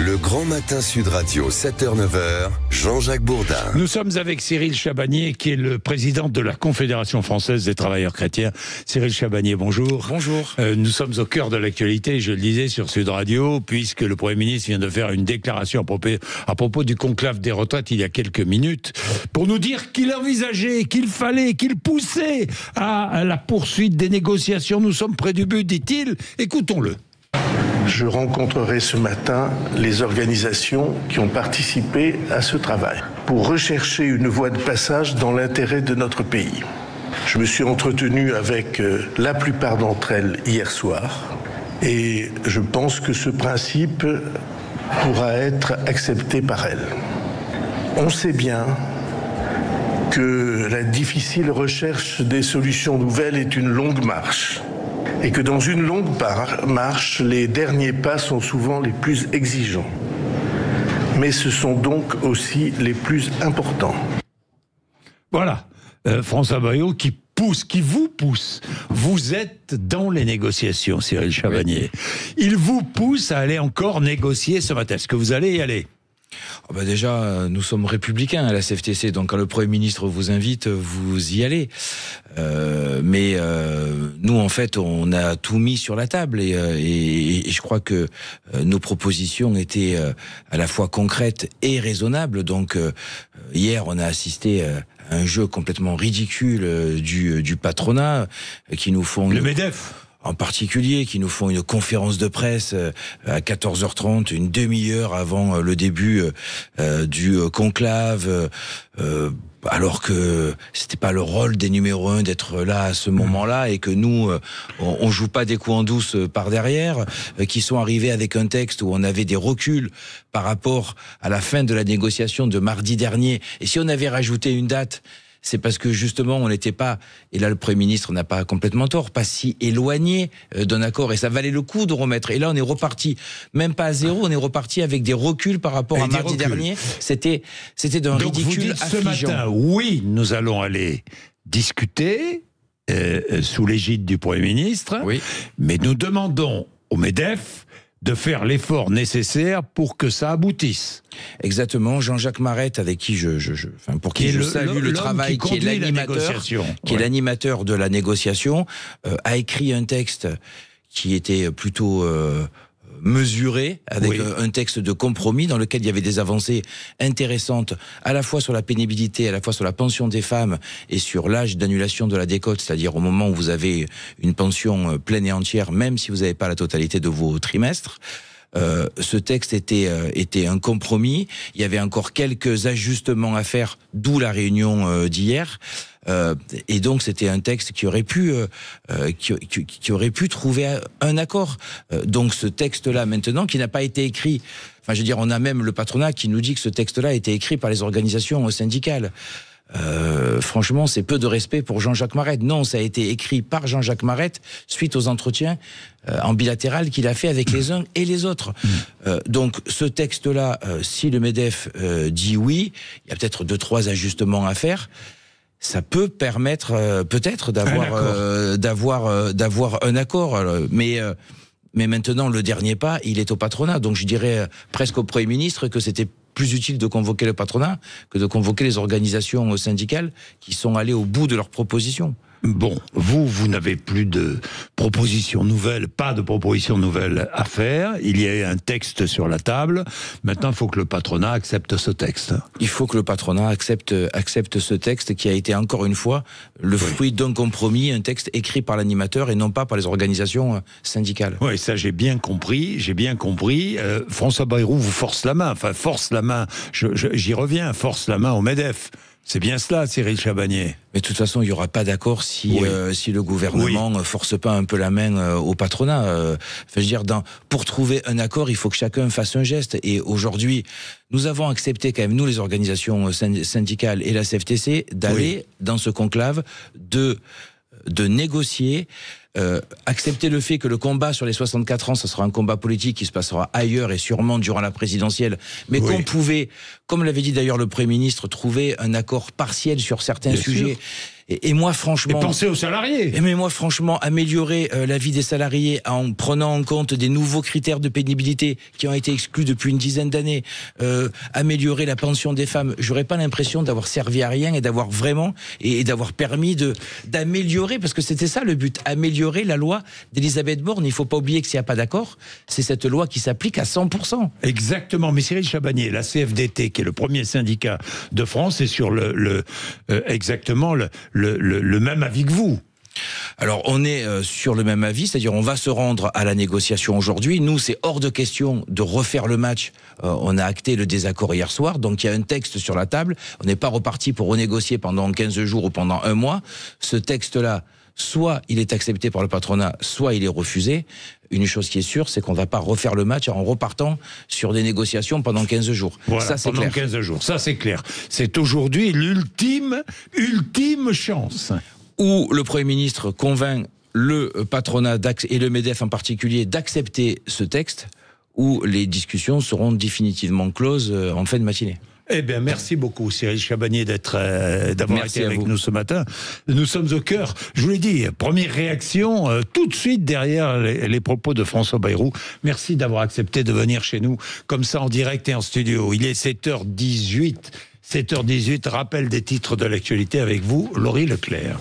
Le Grand Matin Sud Radio, 7h-9h, Jean-Jacques Bourdin. Nous sommes avec Cyril Chabagnier, qui est le président de la Confédération française des travailleurs chrétiens. Cyril Chabagnier, bonjour. Bonjour. Nous sommes au cœur de l'actualité, je le disais, sur Sud Radio, puisque le Premier ministre vient de faire une déclaration à propos du conclave des retraites il y a quelques minutes, pour nous dire qu'il envisageait, qu'il fallait, qu'il poussait à la poursuite des négociations. Nous sommes près du but, dit-il. Écoutons-le. Je rencontrerai ce matin les organisations qui ont participé à ce travail pour rechercher une voie de passage dans l'intérêt de notre pays. Je me suis entretenu avec la plupart d'entre elles hier soir et je pense que ce principe pourra être accepté par elles. On sait bien que la difficile recherche des solutions nouvelles est une longue marche. Et que dans une longue marche, les derniers pas sont souvent les plus exigeants. Mais ce sont donc aussi les plus importants. Voilà, François Bayrou qui vous pousse. Vous êtes dans les négociations, Cyril Chabagnier. Oui. Il vous pousse à aller encore négocier ce matin. Est-ce que vous allez y aller ? Déjà, nous sommes républicains à la CFTC, donc quand le Premier ministre vous invite, vous y allez. Mais nous, en fait, on a tout mis sur la table et je crois que nos propositions étaient à la fois concrètes et raisonnables. Donc, hier, on a assisté à un jeu complètement ridicule du patronat qui nous font... Le MEDEF en particulier, qui nous font une conférence de presse à 14h30, une demi-heure avant le début du conclave, alors que c'était pas le rôle des numéros 1 d'être là à ce moment-là, et que nous, on joue pas des coups en douce par derrière, qui sont arrivés avec un texte où on avait des reculs par rapport à la fin de la négociation de mardi dernier. Et si on avait rajouté une date, c'est parce que justement on n'était pas, et là le Premier ministre n'a pas complètement tort, pas si éloigné d'un accord, et ça valait le coup de remettre. Et là on est reparti, même pas à zéro, on est reparti avec des reculs par rapport à mardi dernier. C'était d'un ridicule affligeant. Ce matin, oui, nous allons aller discuter sous l'égide du Premier ministre, oui. Mais nous demandons au MEDEF de faire l'effort nécessaire pour que ça aboutisse. Exactement. Jean-Jacques Marette, avec qui je salue le travail, qui est l'animateur de la négociation, a écrit un texte qui était plutôt mesuré, avec un texte de compromis dans lequel il y avait des avancées intéressantes, à la fois sur la pénibilité, à la fois sur la pension des femmes et sur l'âge d'annulation de la décote, c'est-à-dire au moment où vous avez une pension pleine et entière, même si vous n'avez pas la totalité de vos trimestres. Ce texte était un compromis. Il y avait encore quelques ajustements à faire, d'où la réunion d'hier. Et donc c'était un texte qui aurait pu trouver un accord. Donc ce texte-là maintenant, qui n'a pas été écrit, enfin je veux dire, on a même le patronat qui nous dit que ce texte-là a été écrit par les organisations syndicales. Franchement, c'est peu de respect pour Jean-Jacques Marette. Non, ça a été écrit par Jean-Jacques Marette suite aux entretiens en bilatéral qu'il a fait avec les uns et les autres. Donc, ce texte-là, si le MEDEF dit oui, il y a peut-être 2-3 ajustements à faire. Ça peut permettre peut-être d'avoir un accord. Mais maintenant, le dernier pas, il est au patronat. Donc, je dirais presque au Premier ministre que c'était plus utile de convoquer le patronat que de convoquer les organisations syndicales qui sont allées au bout de leurs propositions. Bon, vous n'avez plus de propositions nouvelles, pas de propositions nouvelles à faire. Il y a un texte sur la table. Maintenant, il faut que le patronat accepte ce texte. Il faut que le patronat accepte ce texte qui a été, encore une fois, le fruit d'un compromis, un texte écrit par l'animateur et non pas par les organisations syndicales. Oui, ça j'ai bien compris. François Bayrou vous force la main. Enfin, force la main, j'y reviens, force la main au MEDEF. C'est bien cela, Cyril Chabagnier. Mais de toute façon, il n'y aura pas d'accord si le gouvernement ne force pas un peu la main au patronat. Pour trouver un accord, il faut que chacun fasse un geste. Et aujourd'hui, nous avons accepté quand même, nous les organisations syndicales et la CFTC, d'aller dans ce conclave, de négocier, accepter le fait que le combat sur les 64 ans, ce sera un combat politique qui se passera ailleurs et sûrement durant la présidentielle, mais qu'on pouvait, comme l'avait dit d'ailleurs le Premier ministre, trouver un accord partiel sur certains sujets. Et moi, franchement... Et pensez aux salariés. Mais moi, franchement, améliorer la vie des salariés en prenant en compte des nouveaux critères de pénibilité qui ont été exclus depuis une dizaine d'années, améliorer la pension des femmes, j'aurais pas l'impression d'avoir servi à rien et d'avoir vraiment, et d'avoir permis d'améliorer, parce que c'était ça le but, améliorer la loi d'Elisabeth Borne. Il faut pas oublier que s'il n'y a pas d'accord, c'est cette loi qui s'applique à 100%. Exactement. Mais Cyril Chabagnier, la CFDT, qui est le premier syndicat de France, est sur exactement le même avis que vous. Alors on est sur le même avis, c'est-à-dire on va se rendre à la négociation aujourd'hui. Nous, c'est hors de question de refaire le match. On a acté le désaccord hier soir, donc il y a un texte sur la table. On n'est pas reparti pour renégocier pendant 15 jours ou pendant un mois. Ce texte-là, soit il est accepté par le patronat, soit il est refusé. Une chose qui est sûre, c'est qu'on ne va pas refaire le match en repartant sur des négociations pendant 15 jours. Voilà, ça, c'est pendant clair. 15 jours, ça c'est clair. C'est aujourd'hui ultime chance. Où le Premier ministre convainc le patronat et le MEDEF en particulier d'accepter ce texte, où les discussions seront définitivement closes en fin de matinée. Eh bien, merci beaucoup, Cyril Chabagnier, d'avoir été avec nous ce matin. Nous sommes au cœur. Je vous l'ai dit, première réaction, tout de suite derrière les propos de François Bayrou. Merci d'avoir accepté de venir chez nous, comme ça, en direct et en studio. Il est 7h18. 7h18, rappel des titres de l'actualité avec vous, Laurie Leclerc.